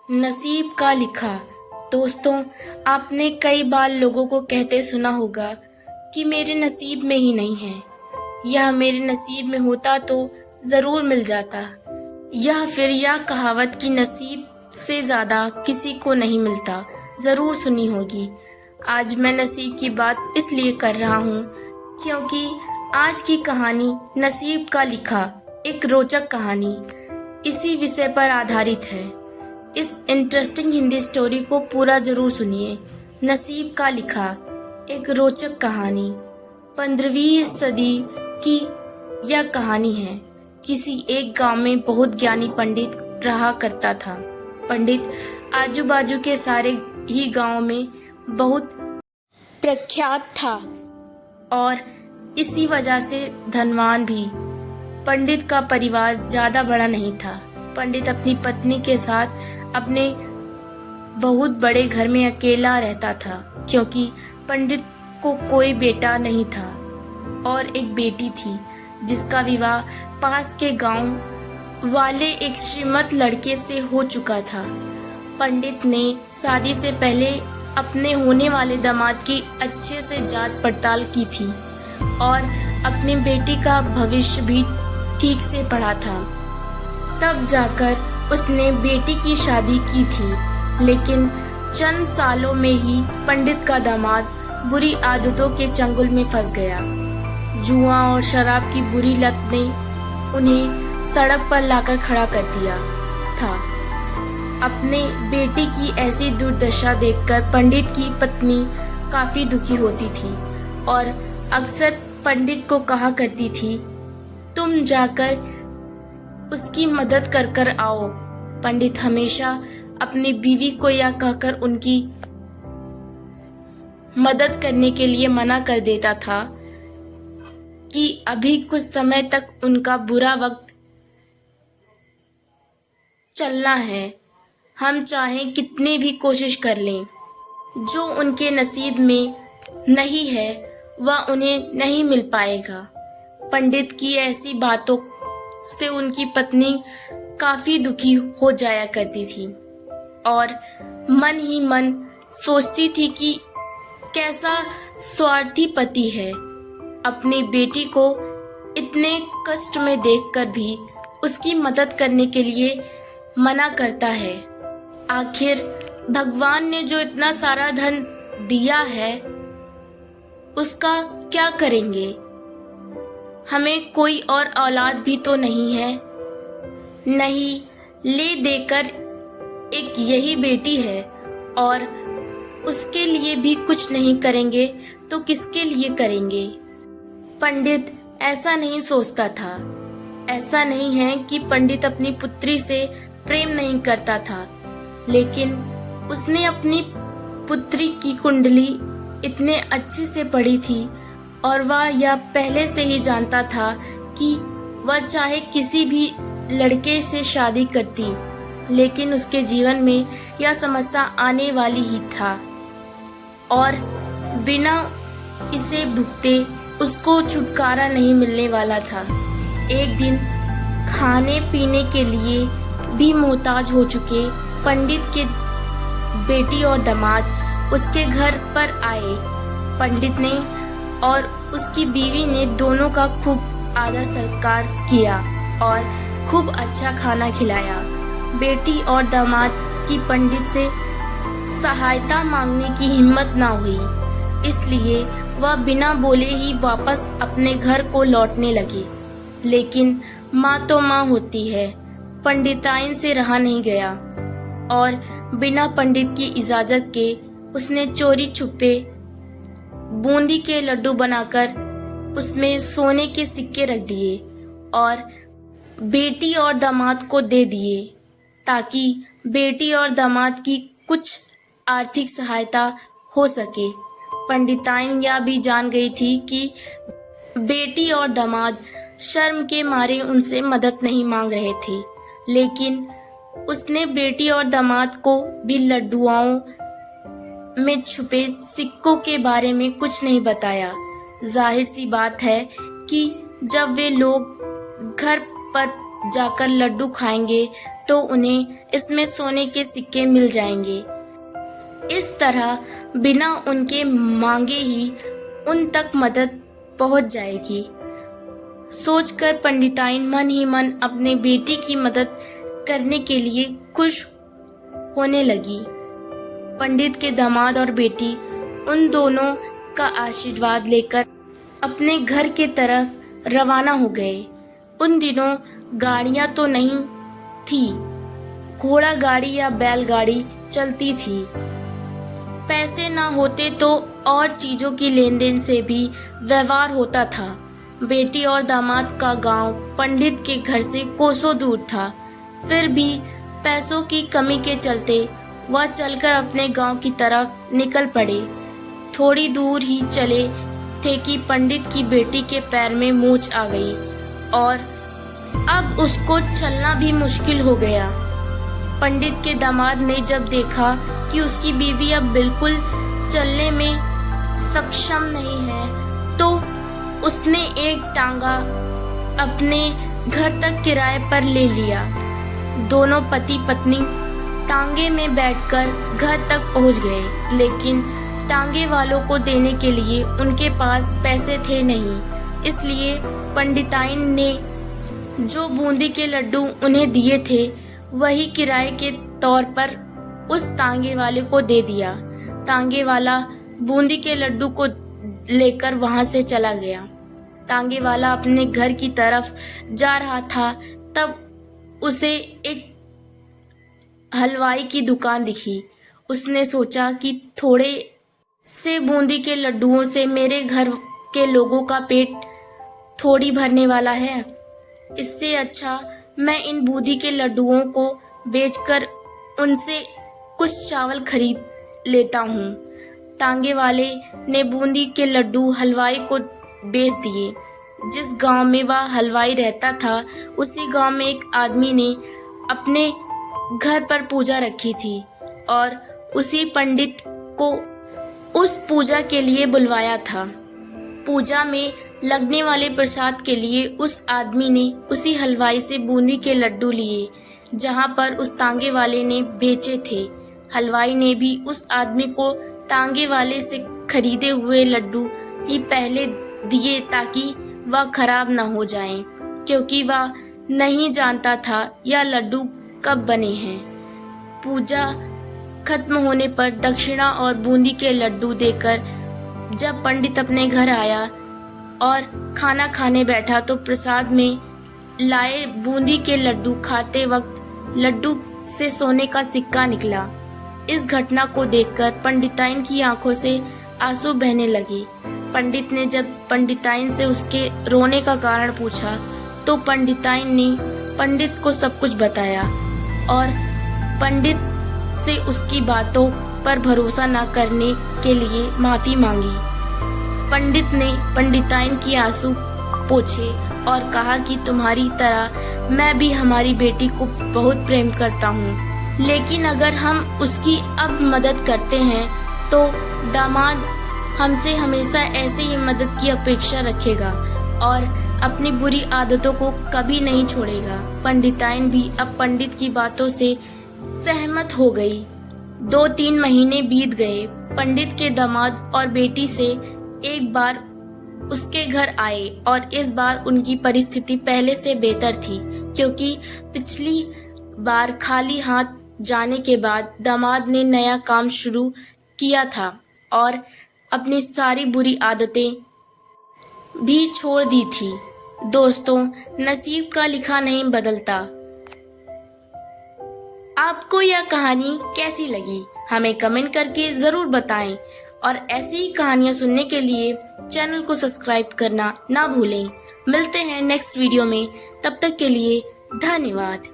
नसीब का लिखा। दोस्तों, आपने कई बार लोगों को कहते सुना होगा कि मेरे नसीब में ही नहीं है, यह मेरे नसीब में होता तो ज़रूर मिल जाता, या फिर यह कहावत कि नसीब से ज़्यादा किसी को नहीं मिलता, ज़रूर सुनी होगी। आज मैं नसीब की बात इसलिए कर रहा हूँ क्योंकि आज की कहानी नसीब का लिखा एक रोचक कहानी इसी विषय पर आधारित है। इस इंटरेस्टिंग हिंदी स्टोरी को पूरा जरूर सुनिए। नसीब का लिखा एक रोचक कहानी 15वीं सदी की यह कहानी है। किसी एक गांव में बहुत ज्ञानी पंडित रहा करता था। पंडित आजू बाजू के सारे ही गांव में बहुत प्रख्यात था और इसी वजह से धनवान भी। पंडित का परिवार ज्यादा बड़ा नहीं था। पंडित अपनी पत्नी के साथ अपने बहुत बड़े घर में अकेला रहता था क्योंकि पंडित को कोई बेटा नहीं था और एक बेटी थी जिसका विवाह पास के गांव वाले एक श्रीमंत लड़के से हो चुका था। पंडित ने शादी से पहले अपने होने वाले दामाद की अच्छे से जांच पड़ताल की थी और अपनी बेटी का भविष्य भी ठीक से पढ़ा था। तब जाकर उसने बेटी की शादी की थी, लेकिन चंद सालों में ही पंडित का दामाद बुरी आदतों के चंगुल में फंस गया। जुआ और शराब की बुरी लत ने उन्हें सड़क पर लाकर खड़ा कर दिया था। अपने बेटी की ऐसी दुर्दशा देखकर पंडित की पत्नी काफी दुखी होती थी और अक्सर पंडित को कहा करती थी, तुम जाकर उसकी मदद कर कर आओ। पंडित हमेशा अपनी बीवी को यह कहकर उनकी मदद करने के लिए मना कर देता था कि अभी कुछ समय तक उनका बुरा वक्त चलना है, हम चाहें कितनी भी कोशिश कर लें। जो उनके नसीब में नहीं है वह उन्हें नहीं मिल पाएगा। पंडित की ऐसी बातों से उनकी पत्नी काफी दुखी हो जाया करती थी और मन ही मन सोचती थी कि कैसा स्वार्थी पति है, अपनी बेटी को इतने कष्ट में देखकर भी उसकी मदद करने के लिए मना करता है। आखिर भगवान ने जो इतना सारा धन दिया है उसका क्या करेंगे? हमें कोई और औलाद भी तो नहीं है, नहीं ले देकर एक यही बेटी है और उसके लिए भी कुछ नहीं करेंगे तो किसके लिए करेंगे? पंडित ऐसा नहीं सोचता था। ऐसा नहीं है कि पंडित अपनी पुत्री से प्रेम नहीं करता था, लेकिन उसने अपनी पुत्री की कुंडली इतने अच्छे से पढ़ी थी और वह यह पहले से ही जानता था कि वह चाहे किसी भी लड़के से शादी करती, लेकिन उसके जीवन में यह समस्या आने वाली ही था और बिना इसे भुगते उसको छुटकारा नहीं मिलने वाला था। एक दिन खाने पीने के लिए भी मोहताज हो चुके पंडित के बेटी और दामाद उसके घर पर आए। पंडित ने और उसकी बीवी ने दोनों का खूब आदर सत्कार किया और खूब अच्छा खाना खिलाया। बेटी और दामाद की पंडित से सहायता मांगने की हिम्मत ना हुई, इसलिए वह बिना बोले ही वापस अपने घर को लौटने लगे। लेकिन माँ तो माँ होती है, पंडिताइन से रहा नहीं गया और बिना पंडित की इजाजत के उसने चोरी छुपे बूंदी के लड्डू बनाकर उसमें सोने के सिक्के रख दिए और बेटी और दामाद को दे दिए ताकि बेटी और दामाद की कुछ आर्थिक सहायता हो सके। पंडिताइन यह भी जान गई थी कि बेटी और दामाद शर्म के मारे उनसे मदद नहीं मांग रहे थे, लेकिन उसने बेटी और दामाद को भी लड्डुओं में छुपे सिक्कों के बारे में कुछ नहीं बताया। जाहिर सी बात है कि जब वे लोग घर पर जाकर लड्डू खाएंगे तो उन्हें इसमें सोने के सिक्के मिल जाएंगे। इस तरह बिना उनके मांगे ही उन तक मदद पहुंच जाएगी। सोचकर पंडिताइन मन ही मन अपने बेटी की मदद करने के लिए खुश होने लगी। पंडित के दामाद और बेटी उन दोनों का आशीर्वाद लेकर अपने घर के तरफ रवाना हो गए। उन दिनों गाड़ियां तो नहीं थी, घोड़ा गाड़ी या बैलगाड़ी चलती थी। पैसे ना होते तो और चीजों की लेन देन से भी व्यवहार होता था। बेटी और दामाद का गांव पंडित के घर से कोसों दूर था, फिर भी पैसों की कमी के चलते वह चलकर अपने गांव की तरफ निकल पड़े। थोड़ी दूर ही चले थे कि पंडित की बेटी के पैर में मोच आ गई और अब उसको चलना भी मुश्किल हो गया। पंडित के दामाद ने जब देखा कि उसकी बीवी अब बिल्कुल चलने में सक्षम नहीं है, तो उसने एक टांगा अपने घर तक किराए पर ले लिया। दोनों पति पत्नी टांगे में बैठकर घर तक पहुंच गए, लेकिन टांगे वालों को देने के लिए उनके पास पैसे थे नहीं। इसलिए पंडिताइन ने जो बूंदी के लड्डू उन्हें दिए थे वही किराए के तौर पर उस तांगे वाले को दे दिया। तांगे वाला बूंदी के लड्डू को लेकर वहां से चला गया। तांगे वाला अपने घर की तरफ जा रहा था, तब उसे एक हलवाई की दुकान दिखी। उसने सोचा कि थोड़े से बूंदी के लड्डुओं से मेरे घर के लोगों का पेट थोड़ी भरने वाला है। इससे अच्छा मैं इन बूंदी के लड्डुओं को बेचकर उनसे कुछ चावल खरीद लेता हूँ। तांगे वाले ने बूंदी के लड्डू हलवाई को बेच दिए। जिस गांव में वह हलवाई रहता था, उसी गांव में एक आदमी ने अपने घर पर पूजा रखी थी और उसी पंडित को उस पूजा के लिए बुलवाया था। पूजा में लगने वाले प्रसाद के लिए उस आदमी ने उसी हलवाई से बूंदी के लड्डू लिए जहां पर उस तांगे वाले ने बेचे थे। हलवाई ने भी उस आदमी को तांगे वाले से खरीदे हुए लड्डू ही पहले दिए ताकि वह खराब न हो जाएं, क्योंकि वह नहीं जानता था यह लड्डू कब बने हैं। पूजा खत्म होने पर दक्षिणा और बूंदी के लड्डू देकर जब पंडित अपने घर आया और खाना खाने बैठा, तो प्रसाद में लाए बूंदी के लड्डू खाते वक्त लड्डू से सोने का सिक्का निकला। इस घटना को देखकर पंडिताइन की आंखों से आंसू बहने लगी। पंडित ने जब पंडिताइन से उसके रोने का कारण पूछा, तो पंडिताइन ने पंडित को सब कुछ बताया और पंडित से उसकी बातों पर भरोसा न करने के लिए माफी मांगी। पंडित ने पंडिताइन की आंसू पोंछे और कहा कि तुम्हारी तरह मैं भी हमारी बेटी को बहुत प्रेम करता हूँ, लेकिन अगर हम उसकी अब मदद करते हैं तो दामाद हमसे हमेशा ऐसे ही मदद की अपेक्षा रखेगा और अपनी बुरी आदतों को कभी नहीं छोड़ेगा। पंडिताइन भी अब पंडित की बातों से सहमत हो गई। 2-3 महीने बीत गए। पंडित के दामाद और बेटी से एक बार उसके घर आए और इस बार उनकी परिस्थिति पहले से बेहतर थी, क्योंकि पिछली बार खाली हाथ जाने के बाद दामाद ने नया काम शुरू किया था और अपनी सारी बुरी आदतें भी छोड़ दी थी। दोस्तों, नसीब का लिखा नहीं बदलता। आपको यह कहानी कैसी लगी हमें कमेंट करके जरूर बताएं और ऐसी ही कहानियां सुनने के लिए चैनल को सब्सक्राइब करना ना भूलें। मिलते हैं नेक्स्ट वीडियो में, तब तक के लिए धन्यवाद।